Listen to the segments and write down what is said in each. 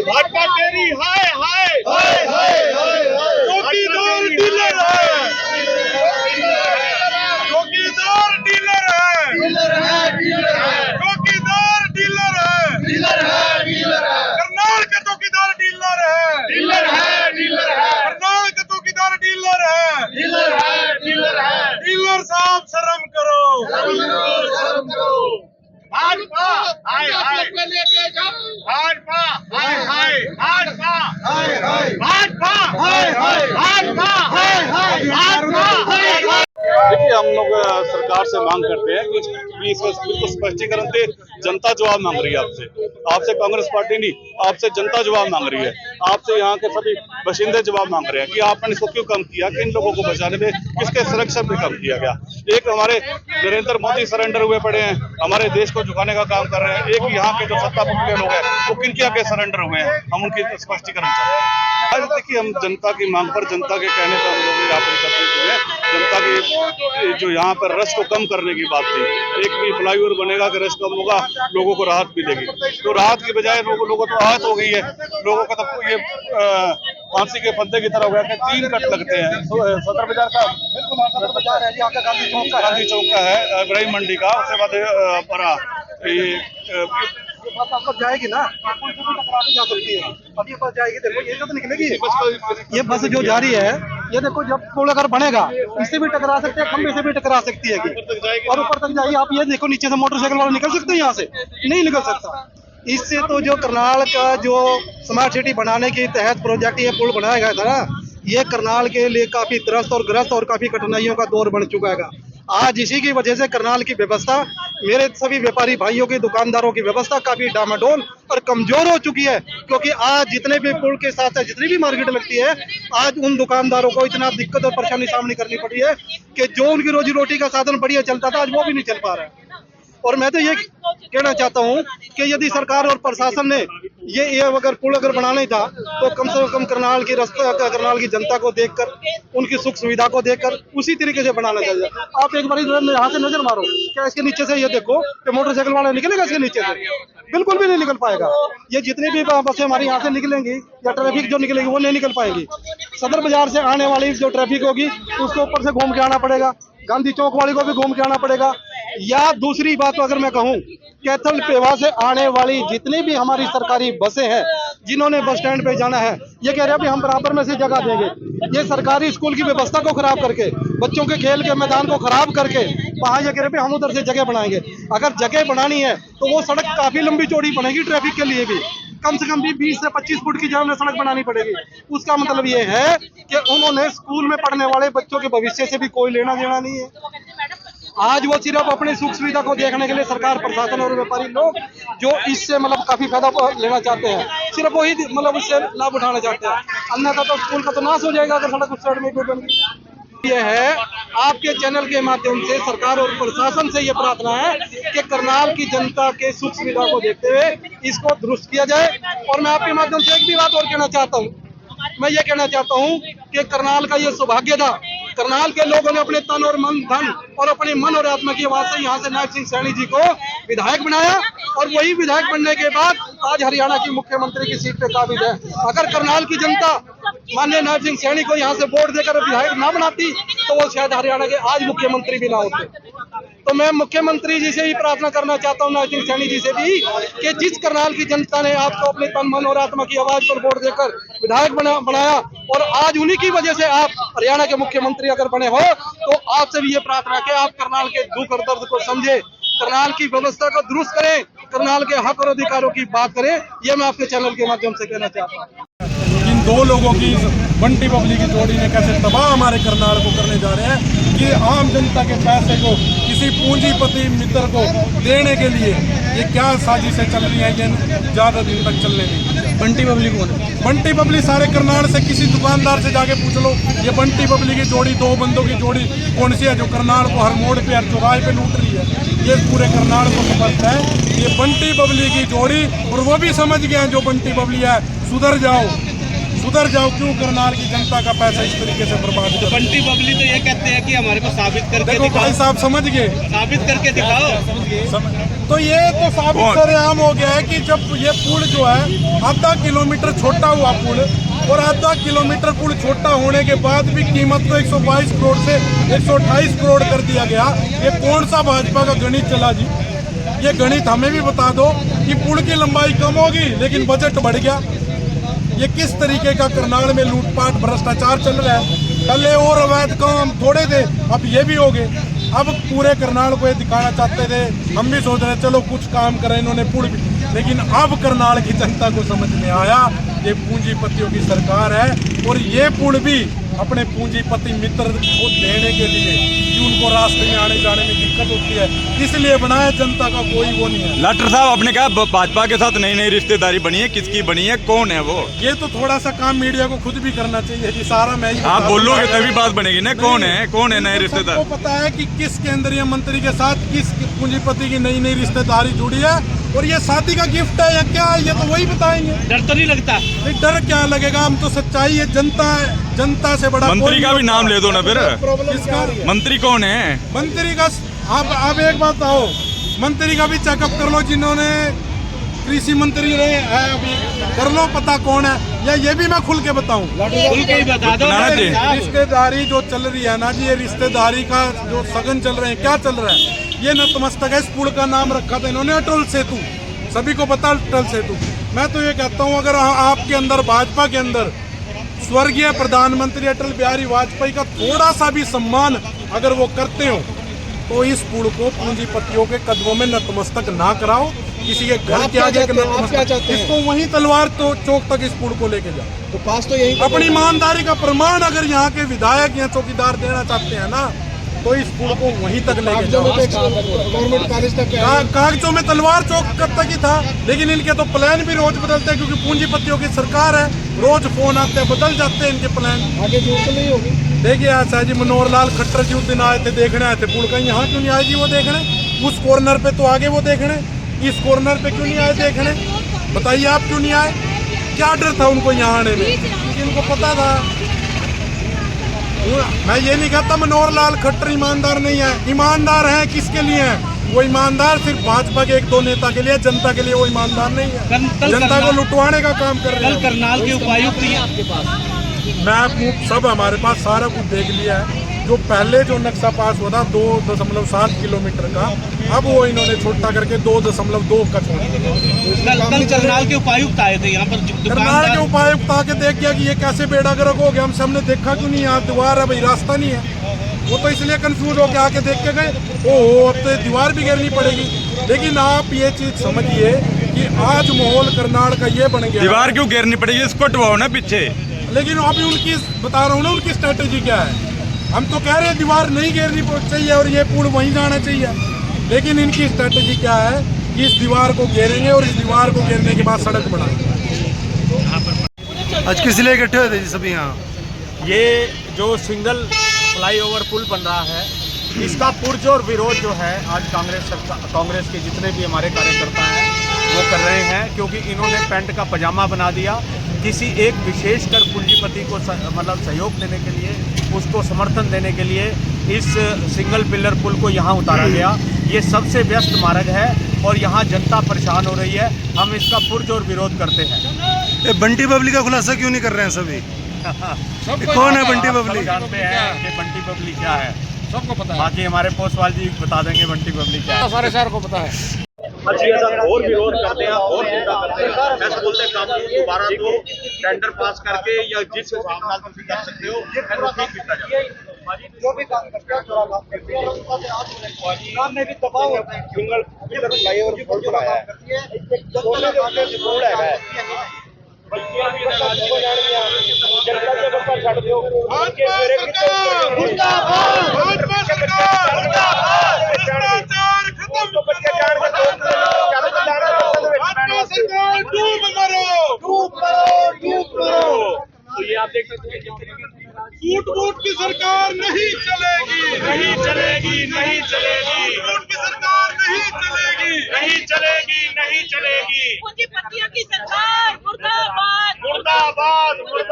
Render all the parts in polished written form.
भाजपा तेरी हाय हाय हाय हाय हाय चौकीदार डीलर है, चौकीदार डीलर है, चौकीदार डीलर है, करनाल का चौकीदार डीलर है, करनाल का चौकीदार डीलर है, डीलर साहब शर्म करो, भाजपा हाय हाय, भाजपा हाय हाय, भाजपा हाय हाय, भाजपा हाय हाय, भाजपा हाय हाय, भाजपा हाय हाय। देखिए, हम लोग सरकार से मांग करते हैं कि इसको स्पष्टीकरण दे। जनता जवाब मांग रही है आपसे कांग्रेस पार्टी नहीं, आपसे जनता जवाब मांग रही है। आपसे यहाँ के सभी बाशिंदे जवाब मांग रहे हैं कि आपने इसको क्यों कम किया, किन लोगों को बचाने में, किसके सुरक्षा पे कम किया गया। एक हमारे नरेंद्र मोदी सरेंडर हुए पड़े हैं, हमारे देश को झुकाने का काम कर रहे हैं। एक यहाँ के जो सत्ता पक्ष के लोग हैं वो किन के सरेंडर हुए हैं, हम उनकी स्पष्टीकरण चाहते हैं। आज देखिए, हम जनता की मांग पर, जनता के कहने पर हम लोग यहाँ पर एकत्रित हुए हैं। जनता की जो यहाँ पर रश को कम करने की बात थी, एक भी फ्लाईओवर बनेगा कि रश कम होगा, लोगों को राहत मिलेगी। तो राहत की बजाय लोगों को तो आहत हो गई है। लोगों को तो ये फांसी के फंदे की तरह हो गया कि 3 कट लगते हैं। सदर बाजार का बिल्कुल बाजार है, गांधी चौक का है, इब्राहिम मंडी का, उसके बाद बड़ा कब जाएगी ना, जा सकती है, अभी बस जाएगी। देखो ये तो निकलेगी, ये बस जो जा रही है, ये देखो जब पुल अगर बनेगा इससे भी टकरा सकते हैं, खंबे से भी टकरा सकती है और ऊपर तक जाएगी। आप ये देखो, नीचे से मोटरसाइकिल वाला निकल सकते हैं, यहाँ से नहीं निकल सकता। इससे तो जो करनाल का जो स्मार्ट सिटी बनाने के तहत प्रोजेक्ट ये पुल बनाया गया था ना, ये करनाल के लिए काफी त्रस्त और ग्रस्त और काफी कठिनाइयों का दौर बन चुका है। आज इसी की वजह से करनाल की व्यवस्था, मेरे सभी व्यापारी भाइयों की, दुकानदारों की व्यवस्था काफी डामाडोल और कमजोर हो चुकी है। क्योंकि आज जितने भी पुल के साथ जितनी भी मार्केट लगती है, आज उन दुकानदारों को इतना दिक्कत और परेशानी सामने करनी पड़ी है कि जो उनकी रोजी रोटी का साधन बढ़िया चलता था, आज वो भी नहीं चल पा रहा है। और मैं तो ये कहना चाहता हूँ कि यदि सरकार और प्रशासन ने ये अगर पुल अगर बनाना ही था, तो कम से कम करनाल की करनाल की जनता को देखकर, उनकी सुख सुविधा को देखकर उसी तरीके से बनाना चाहिए। आप एक बार यहाँ से नजर मारो, क्या इसके नीचे से ये देखो कि मोटरसाइकिल वाला निकलेगा इसके नीचे से? बिल्कुल भी नहीं निकल पाएगा। ये जितनी भी बसें हमारी यहाँ से निकलेंगी या ट्रैफिक जो निकलेगी वो नहीं निकल पाएगी। सदर बाजार से आने वाली जो ट्रैफिक होगी उसको ऊपर से घूम के आना पड़ेगा, गांधी चौक वाले को भी घूम के आना पड़ेगा। या दूसरी बात अगर मैं कहूँ, कैथल पेवा से आने वाली जितनी भी हमारी सरकारी बसें हैं, जिन्होंने बस स्टैंड पे जाना है, ये कह रहे हैं हम बराबर में से जगह देंगे। ये सरकारी स्कूल की व्यवस्था को खराब करके, बच्चों के खेल के मैदान को खराब करके वहाँ ये कह रहे हैं हम उधर से जगह बनाएंगे। अगर जगह बनानी है तो वो सड़क काफी लंबी चौड़ी बनेगी, ट्रैफिक के लिए भी कम से कम भी 20 से 25 फुट की जगह में सड़क बनानी पड़ेगी। उसका मतलब ये है कि उन्होंने स्कूल में पढ़ने वाले बच्चों के भविष्य से भी कोई लेना देना नहीं है। आज वो सिर्फ अपनी सुख सुविधा को देखने के लिए, सरकार, प्रशासन और व्यापारी लोग जो इससे मतलब काफी फायदा लेना चाहते हैं, सिर्फ वही मतलब इससे लाभ उठाना चाहते हैं। अन्यथा तो स्कूल का तो नाश हो जाएगा अगर सड़क उस साइड में बन गई। ये है आपके चैनल के माध्यम से सरकार और प्रशासन से ये प्रार्थना है कि करनाल की जनता के सुख सुविधा को देखते हुए इसको दुरुस्त किया जाए। और मैं आपके माध्यम से एक भी बात और कहना चाहता हूँ, मैं ये कहना चाहता हूँ कि करनाल का ये सौभाग्य था, करनाल के लोगों ने अपने तन और मन, धन और अपने मन और आत्मा की आवाज से यहाँ से नायब सिंह सैनी जी को विधायक बनाया। और वही विधायक बनने के बाद आज हरियाणा की मुख्यमंत्री की सीट पे काबिज है। अगर करनाल की जनता माननीय नायब सिंह सैनी को यहाँ से वोट देकर विधायक ना बनाती तो वो शायद हरियाणा के आज मुख्यमंत्री भी ना होते। तो मैं मुख्यमंत्री जी से ही प्रार्थना करना चाहता हूँ, नायब सिंह सैनी जी से भी, कि जिस करनाल की जनता ने आपको अपने तन, मन और आत्मा की आवाज पर वोट देकर विधायक बनाया और आज उन्हीं की वजह से आप हरियाणा के मुख्यमंत्री अगर बने हो, तो आपसे भी ये प्रार्थना है कि आप करनाल के दुख और दर्द को समझे, करनाल की व्यवस्था को दुरुस्त करें, करनाल के हक और अधिकारों की बात करें। ये मैं आपके चैनल के माध्यम से कहना चाहता हूँ। इन दो लोगों की, बंटी बबली की जोड़ी ने कैसे तबाह हमारे करनाल को करने जा रहे हैं कि आम जनता के पैसे को किसी पूंजीपति मित्र को देने के लिए ये क्या साजिशें चल रही हैं, ये ज्यादा दिन तक चलने नहीं। बंटी बबली कौन है? बंटी बबली सारे करनाल से किसी दुकानदार से जाके पूछ लो, ये बंटी बबली की जोड़ी, दो बंदों की जोड़ी कौन सी है जो करनाल को हर मोड़ पे, हर चौराहे पे लूट रही है। ये पूरे करनाल को समझता है ये बंटी बबली की जोड़ी, और वो भी समझ गए हैं जो बंटी बबली है, सुधर जाओ, सुधर जाओ, क्यों करनाल की जनता का पैसा इस तरीके से बर्बाद कर। बंटी बबली तो ये कहते हैं कि हमारे को साबित करके देखो दिखाओ, भाई साहब समझ गए, साबित करके दिखाओ। तो ये तो साबित सरेआम हो गया है कि जब ये पुल जो है आधा किलोमीटर छोटा हुआ पुल, और आधा किलोमीटर पुल छोटा होने के बाद भी कीमत को 122 करोड़ से 128 करोड़ कर दिया गया। ये कौन सा भाजपा का गणित चला जी? ये गणित हमें भी बता दो कि पुल की लंबाई कम होगी लेकिन बजट बढ़ गया। ये किस तरीके का करनाल में लूटपाट भ्रष्टाचार चल रहा है? पहले और अवैध काम थोड़े थे, अब ये भी हो गए। अब पूरे करनाल को ये दिखाना चाहते थे, हम भी सोच रहे चलो कुछ काम करें इन्होंने पुल भी, लेकिन अब करनाल की जनता को समझ में आया ये पूंजीपतियों की सरकार है, और ये पुल भी अपने पूंजीपति मित्र को देने के लिए कि उनको रास्ते में आने जाने में दिक्कत होती है, इसलिए बनाया। जनता का कोई वो नहीं है। लाटर साहब, आपने कहा भाजपा के साथ नई नई रिश्तेदारी बनी है, किसकी बनी है, कौन है वो? ये तो थोड़ा सा काम मीडिया को खुद भी करना चाहिए जी, सारा मैं ही आप बोलोगे तभी बात बनेगी ना। कौन है नए रिश्तेदार? सबको पता है कि किस केंद्रीय मंत्री के साथ किस पूंजीपति की नई नई रिश्तेदारी जुड़ी है, और ये शादी का गिफ्ट है या क्या है, ये तो वही बताएंगे। डर तो नहीं लगता? डर क्या लगेगा, हम तो सच्चाई है, जनता से बड़ा। मंत्री का भी नाम ले दो ना फिर। किसका? मंत्री कौन है? मंत्री का आप एक बात बताओ, मंत्री का भी चेकअप कर लो, जिन्होंने कृषि मंत्री रहे हैं अभी, कर लो पता कौन है, या ये भी मैं खुल के बताऊं? खुल के ही बता दो। रिश्तेदारी जो चल रही है ना जी, ये रिश्तेदारी का जो सगन चल रहे हैं, क्या चल रहा है? ये नतमस्तक है। इस पुल का नाम रखा था इन्होंने अटल सेतु, सभी को पता अटल सेतु। मैं तो ये कहता हूँ, अगर आपके अंदर, भाजपा के अंदर स्वर्गीय प्रधानमंत्री अटल बिहारी वाजपेयी का थोड़ा सा भी सम्मान अगर वो करते हो, तो इस पुल को पूंजीपतियों के कदमों में नतमस्तक ना कराओ, किसी के घर के आगे नतमस्तक, इसको वहीं तलवार तो चौक तक इस पुल को लेके जाओ। तो पास तो यही अपनी ईमानदारी का प्रमाण अगर यहाँ के विधायक या चौकीदार देना चाहते हैं ना, तो इस पुल को वहीं तक लेके जाओ। गवर्नमेंट कॉलेज तक कागजों में तलवार चौक कब तक ही था, लेकिन इनके तो प्लान भी रोज बदलते हैं, क्योंकि पूंजीपतियों की सरकार है, रोज फोन आते हैं, बदल जाते हैं इनके प्लान। आगे जरूरत नहीं होगी। देखिए ऐसा जी, मनोहर लाल खट्टर जी उस दिन आए थे, देखने आए थे पुल का, यहाँ क्यों नहीं आए जी वो देखने? उस कॉर्नर पे तो आगे वो देखने, इस कॉर्नर पे क्यों नहीं आए देखने? बताइए आप क्यों नहीं आए? क्या डर था उनको यहाँ आने में? क्योंकि इनको पता था। मैं ये नहीं कहता मनोहर लाल खट्टर ईमानदार नहीं है, ईमानदार है। किसके लिए है वो ईमानदार? सिर्फ भाजपा के एक दो नेता के लिए, जनता के लिए वो ईमानदार नहीं है। जनता को लुटवाने का काम कर रहे हैं। कल करनाल के उपायुक्त ही आपके पास, मैं सब हमारे पास सारा कुछ देख लिया है। जो पहले जो नक्शा पास हुआ था 2.7 किलोमीटर का, अब वो इन्होंने छोटा करके 2.2 का छोड़ दिया। कल करनाल के उपायुक्त आए थे यहाँ पर, करनाल के उपायुक्त आके देख गया कि ये कैसे बेड़ा गर्क हो गया। हम सबने देखा क्यों नहीं, यहाँ दीवार है भाई, रास्ता नहीं है। वो तो इसलिए कंफ्यूज होके आके देख के गए, ओहो अब तो दीवार भी गिरनी पड़ेगी। लेकिन आप ये चीज समझिए कि आज माहौल करनाल का ये बन गया। दीवार क्यों घेरनी पड़ेगी? इसको हटवाओ ना पीछे। लेकिन अभी उनकी बता रहा हूँ ना, उनकी स्ट्रेटेजी क्या है। हम तो कह रहे हैं दीवार नहीं घेरनी चाहिए और ये पुल वहीं जाना चाहिए, लेकिन इनकी स्ट्रेटेजी क्या है कि इस दीवार को घेरेंगे और इस दीवार को घेरने के बाद सड़क बनाएंगे। आज किस लिए इकट्ठे हुए थे सभी यहाँ? ये जो सिंगल फ्लाईओवर पुल बन रहा है, इसका पुरजोर विरोध जो है आज कांग्रेस के जितने भी हमारे कार्यकर्ता हैं वो कर रहे हैं, क्योंकि इन्होंने पैंट का पजामा बना दिया। किसी एक विशेषकर पूंजीपति को मतलब सहयोग देने के लिए, उसको समर्थन देने के लिए इस सिंगल पिलर पुल को यहाँ उतारा गया। ये सबसे व्यस्त मार्ग है और यहाँ जनता परेशान हो रही है। हम इसका पुरजोर विरोध करते हैं। बंटी बबली का खुलासा क्यों नहीं कर रहे हैं सभी? कौन है बंटी बबली? जानते हैं कि बंटी बबली क्या है, सबको पता है। बाकी हमारे पोस्टवाल जी बता देंगे बंटी बबली क्या है। सारे शहर को पता है। और विरोध करते हैं और चिंता करते हैं। मैं बोलते कानून दोबारा तो टेंडर पास करके या जिस हिसाब से तुम कर सकते हो ये ठीक किया जाए। जो भी काम करते हैं थोड़ा काम करते हैं, काम में भी दबाव होता है। सिंगल फ्लाईओवर पुल बनाया है, सोने जो अपने रोड है जनता के ऊपर छड़ दो। तो ये आप देख सकते हैं झूठ की सरकार नहीं चलेगी, नहीं चलेगी, नहीं चलेगी। झूठ की सरकार नहीं चलेगी, नहीं चलेगी, नहीं चलेगी। पूंजीपतियों की सरकार मुर्दाबाद, मुर्दाबाद, मुर्दाबाद।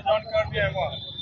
जानकार भी है वहाँ